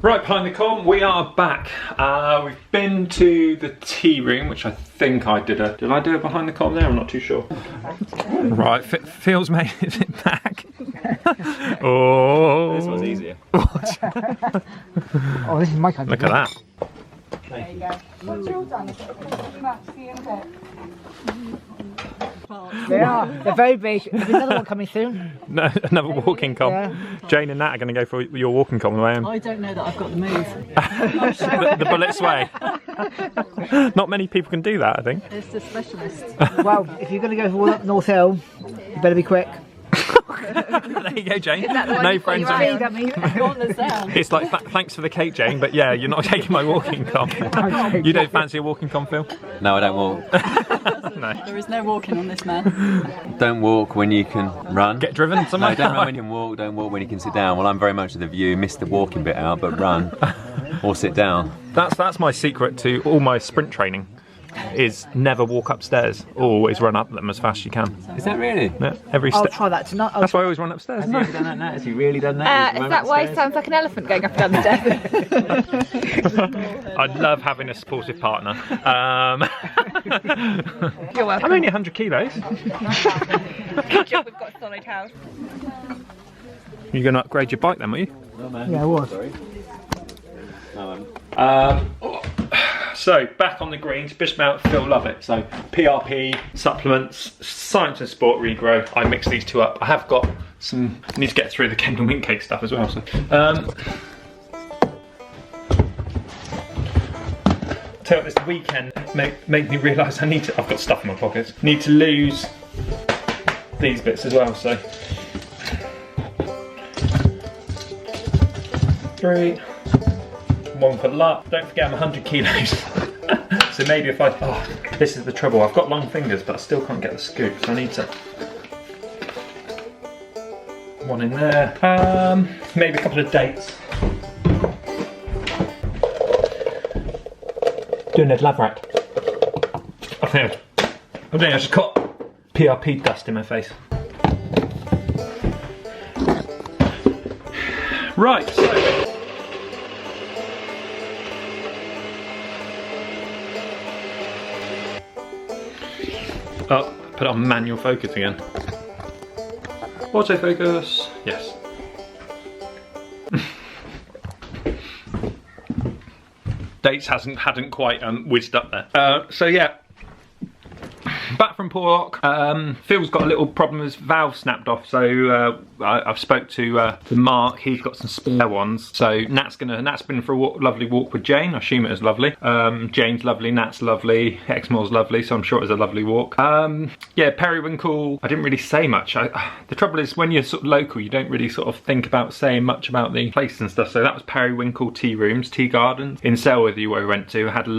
Right, behind the com, we are back. We've been to the tea room, which I think I did I do it behind the com there? I'm not too sure. Right, Phil's made it back. Oh, this one's easier. Oh, this is my country. Look at that. There you go. What's your done? See you in a bit. They are. They're very big. There's another one coming soon. No, another walking com. Yeah. Jane and Nat are going to go for your walking com away. I don't know that I've got the move. the bullet sway. Not many people can do that, I think. It's the specialist. Well, if you're going to go for up North Hill, you better be quick. There you go, Jane. No friends. It's like thanks for the cake, Jane, but yeah, you're not taking my walking com. You don't fancy a walking com, Phil? No, I don't walk. No. There is no walking on this man. Don't walk when you can run. Get driven, something like don't that. run when you can walk, don't walk when you can sit down. Well, I'm very much of the view, miss the walking bit out, but run or sit down. That's my secret to all my sprint training. Is never walk upstairs, always run up them as fast as you can. Is that really? Yeah, every I'll step. try that tonight. That's why I always run upstairs. Have you ever done that, Nat? Has he really done that? Is that why it sounds like an elephant going up and down the stairs? I love having a supportive partner. You're welcome. I'm only 100 kilos. Good job, we've got a solid house. You're going to upgrade your bike then, were you? No, man. Yeah, I was. Sorry. No, So, back on the greens, Bishop Mount, Phill Lovett. So, PRP, supplements, science and sport regrow. I mix these two up. I have got some, I need to get through the Kendall Mint Cake stuff as well. So, tell you what, this weekend made me realise I've got stuff in my pockets. Need to lose these bits as well, so. 3. One for luck. Don't forget I'm 100 kilos. So maybe if this is the trouble. I've got long fingers, but I still can't get the scoop. So I need to. One in there. Maybe a couple of dates. Doing a lab rat. I think I just got PRP dust in my face. Right. So. Oh, put it on manual focus again. Autofocus, yes. Dates hadn't quite whizzed up there. So yeah, back from Porlock. Phil's got a little problem, his valve snapped off, so I've spoke to Mark. He's got some spare ones. So Nat's been for a lovely walk with Jane. I assume it was lovely. Jane's lovely, Nat's lovely, Exmoor's lovely, so I'm sure it was a lovely walk. Yeah, periwinkle, I didn't really say much. The trouble is when you're sort of local, you don't really sort of think about saying much about the place and stuff. So that was Periwinkle Tea Rooms, Tea Gardens in Selworthy where we went to. I had a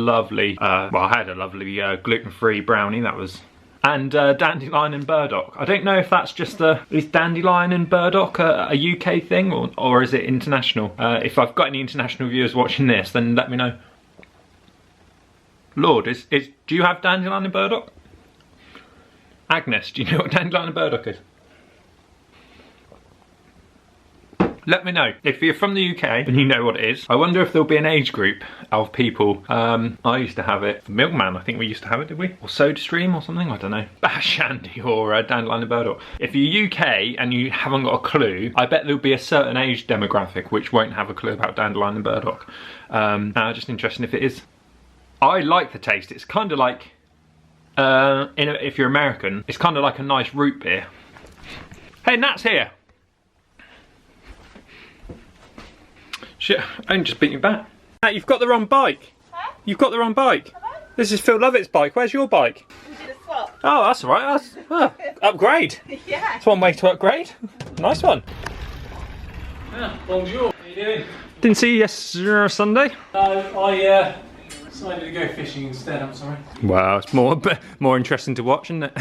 lovely, gluten-free brownie. That was. And dandelion and burdock. I don't know if that's just is dandelion and burdock a UK thing or is it international? If I've got any international viewers watching this, then let me know. Lord, do you have dandelion and burdock? Agnes, do you know what dandelion and burdock is? Let me know. If you're from the UK and you know what it is, I wonder if there'll be an age group of people. I used to have it. Milkman, I think we used to have it, did we? Or SodaStream or something, I don't know. Shandy or Dandelion and Burdock. If you're UK and you haven't got a clue, I bet there'll be a certain age demographic which won't have a clue about Dandelion and Burdock. Just interesting if it is. I like the taste. It's kind of like, if you're American, it's kind of like a nice root beer. Hey, Nat's here. Shit, I only just beat you back. Nat, you've got the wrong bike. Huh? You've got the wrong bike. This is Phill Lovett's bike. Where's your bike? We did a swap. Oh, that's all right. Upgrade. Yeah. That's one way to upgrade. Nice one. Yeah, bonjour. How you doing? Didn't see you yesterday Sunday. No, I decided to go fishing instead, I'm sorry. Well, it's more interesting to watch, isn't it?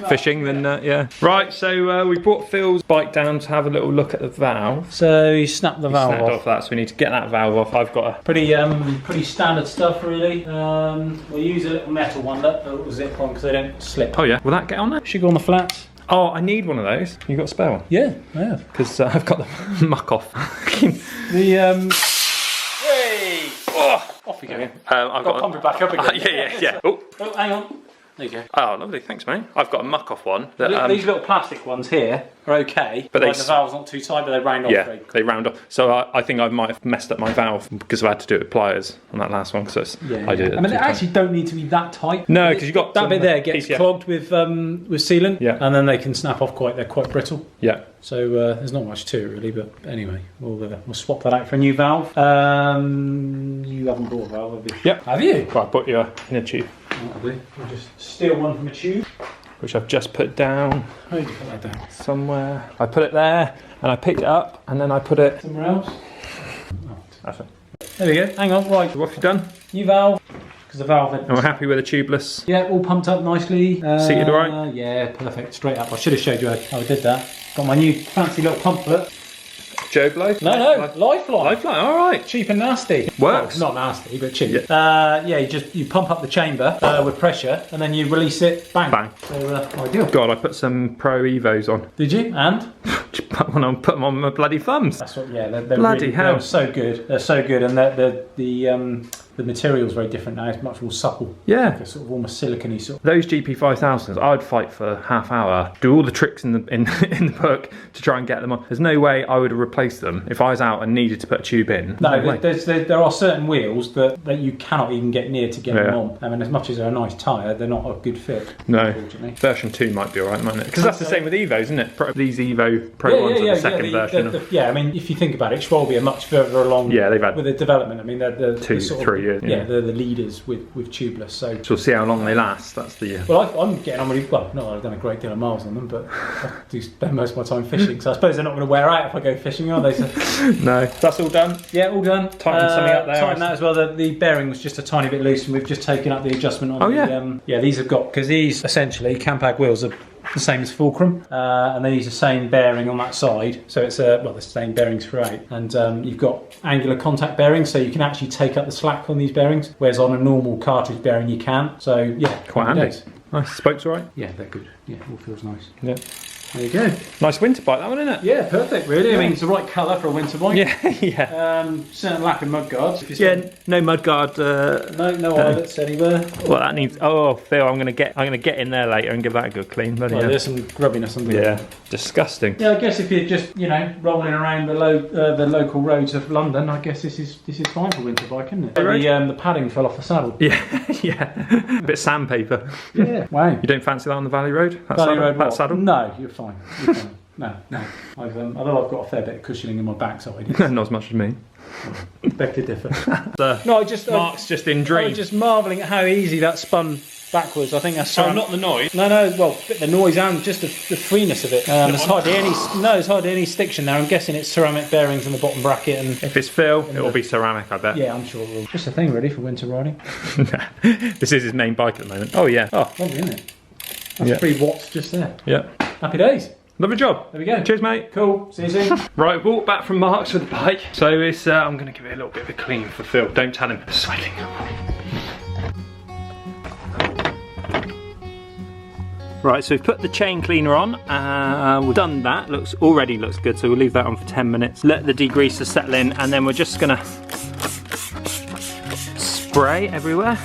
Fishing than, yeah. Right, so we brought Phil's bike down to have a little look at the valve. So he snapped the valve off that, so we need to get that valve off. I've got a... Pretty standard stuff, really. We'll use a little metal one that will zip on because they don't slip. Oh yeah, will that get on there? Should go on the flats. Oh, I need one of those. You got a spare one? Yeah, I have. Because I've got the muck off. Oh, off we go. I've got to pump it back up again. yeah. Oh. Oh, hang on. There you go. Oh, lovely, thanks mate. I've got a muck off one. That, These little plastic ones here are okay, but like the valve's not too tight, but they round off. Yeah, they round off. So I think I might have messed up my valve because I had to do it with pliers on that last one. Because I did it. I mean, they actually don't need to be that tight. No, because you got that bit there gets clogged with sealant, and then they can snap off they're quite brittle. Yeah. So there's not much to it really, but anyway, we'll swap that out for a new valve. You haven't bought a valve, have you? Yep. Have you? Well, I bought you in a tube. That'll do. We'll just steal one from a tube. Which I've just put down. How did you put that down? Somewhere. I put it there, and I picked it up, and then I put it somewhere else. Oh, that's it. There we go. Hang on. Right. So what have you done? New valve. Because the valve. And we're happy with the tubeless. Yeah, all pumped up nicely. Seated all right? Yeah, perfect. Straight up. I should have showed you how I did that. Got my new fancy little pump-let. Joe Blow? No, Lifeline. Lifeline, all right. Cheap and nasty. Works. Well, not nasty, but cheap. Yeah, you pump up the chamber with pressure, and then you release it. Bang. Bang. So ideal. God, I put some Pro Evos on. Did you? And? Put them on my bloody thumbs. That's what. Yeah, they're bloody really, hell. They're so good. They're so good, and the material's very different now. It's much more supple. Yeah. Like a sort of almost silicone-y sort. Those GP5000s, I'd fight for half hour, do all the tricks in the book to try and get them on. There's no way I would have replaced them if I was out and needed to put a tube in. No, there are certain wheels that you cannot even get near to get them on. I mean, as much as they're a nice tyre, they're not a good fit. No. Unfortunately. Version 2 might be alright, mightn't it? Because that's the same with Evos, isn't it? These Evo Pro ones are the second version. Yeah, I mean, if you think about it, Schwalbe are much further along they've had with the development. I mean, they're the 2-3 years. Yeah, they're the leaders with tubeless. So we'll see how long they last. That's the. Well, I'm getting on really well. No, I've done a great deal of miles on them, but I do spend most of my time fishing. So I suppose they're not going to wear out if I go fishing, are they? So, no, that's all done. Yeah, all done. Tighten something up there. Tighten that as well. The bearing was just a tiny bit loose, and we've just taken up the adjustment on. Yeah, these have got because these essentially Campag wheels are the same as Fulcrum, and they use the same bearing on that side, so it's the same bearings throughout, and you've got angular contact bearings, so you can actually take up the slack on these bearings, whereas on a normal cartridge bearing you can't. So yeah, quite handy. Nice. Spokes all right? Yeah, they're good. Yeah, all feels nice. Yeah. There you go. Nice winter bike, that one, isn't it? Yeah, perfect, really. Yeah. I mean, it's the right colour for a winter bike. Yeah. Certain lack of mud guards. Yeah, no mud guard. No eyelets anywhere. Well, that needs. Oh, Phil, I'm gonna get in there later and give that a good clean. There's some grubbiness on there. Yeah, disgusting. Yeah, I guess if you're just rolling around the local roads of London, I guess this is fine for winter bike, isn't it? The padding fell off the saddle. Yeah. A bit of sandpaper. Yeah. Wow. You don't fancy that on the Valley Road? That saddle? No, you're fine. No. Although I've got a fair bit of cushioning in my backside. Not as much as me. Beg to differ. Mark's just in dream. I was just marvelling at how easy that spun backwards. I think that's not the noise. No. Well, the noise and just the freeness of it. There's hardly any stiction there. I'm guessing it's ceramic bearings in the bottom bracket. And if it's Phil, it will be ceramic, I bet. Yeah, I'm sure it will. Just a thing really for winter riding. This is his main bike at the moment. Oh yeah. Oh, lovely, isn't it? That's 3 watts just there. Yeah. Happy days. Lovely job. There we go. Cheers, mate. Cool. See you soon. Right, walked back from Mark's with the bike. So it's I'm going to give it a little bit of a clean for Phil. Don't tell him. Sweating. Right, so we've put the chain cleaner on. We've done that. Already looks good. So we'll leave that on for 10 minutes. Let the degreaser settle in, and then we're just going to spray everywhere.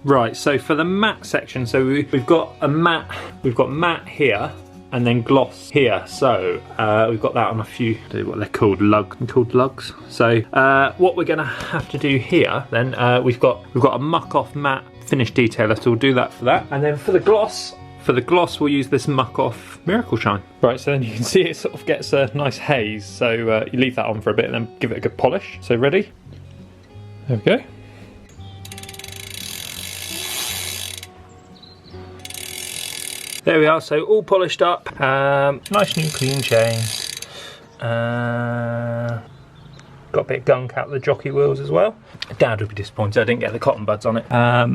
Right, so for the matte section, so we've got matte here and then gloss here. So we've got that on a few, what they're called, lugs. So what we're going to have to do here, then we've got a muck off matte finish detailer, so we'll do that for that. And then for the gloss we'll use this muck off Miracle Shine. Right, so then you can see it sort of gets a nice haze. So you leave that on for a bit and then give it a good polish. So ready? There we go. There we are, so all polished up. Nice new clean chain. Got a bit of gunk out the jockey wheels as well. Dad would be disappointed I didn't get the cotton buds on it.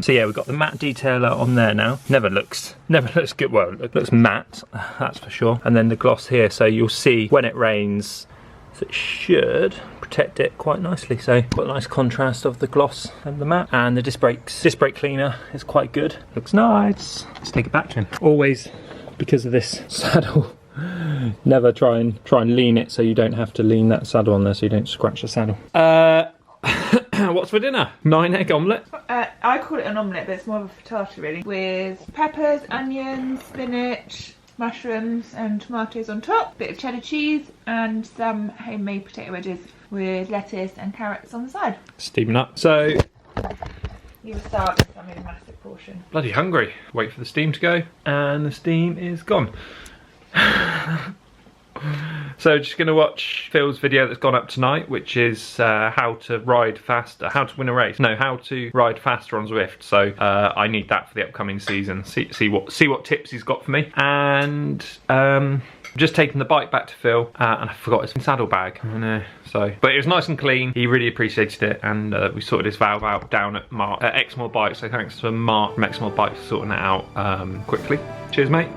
So yeah, we've got the matte detailer on there now. Never looks good. Well, it looks matte, that's for sure. And then the gloss here, so you'll see when it rains, so it should protect it quite nicely. So got a nice contrast of the gloss and the matte. And the disc brake cleaner is quite good. Looks nice. Let's take it back to him. Always, because of this saddle, never try and lean it so you don't have to lean that saddle on there so you don't scratch the saddle. What's for dinner? 9 egg omelette. I call it an omelette, but it's more of a frittata really. With peppers, onions, spinach, mushrooms and tomatoes on top. Bit of cheddar cheese and some homemade potato wedges with lettuce and carrots on the side. Steaming up. So You start with a massive portion. bloody hungry. Wait for the steam to go, and the steam is gone. So just going to watch Phil's video that's gone up tonight, which is how to ride faster, how to win a race. No, how to ride faster on Zwift. So I need that for the upcoming season. See what tips he's got for me. And just taking the bike back to Phil, and I forgot his saddlebag. I know. So, but it was nice and clean. He really appreciated it, and we sorted his valve out down at Exmoor Bikes. So thanks to Mark from Exmoor Bikes for sorting it out quickly. Cheers, mate.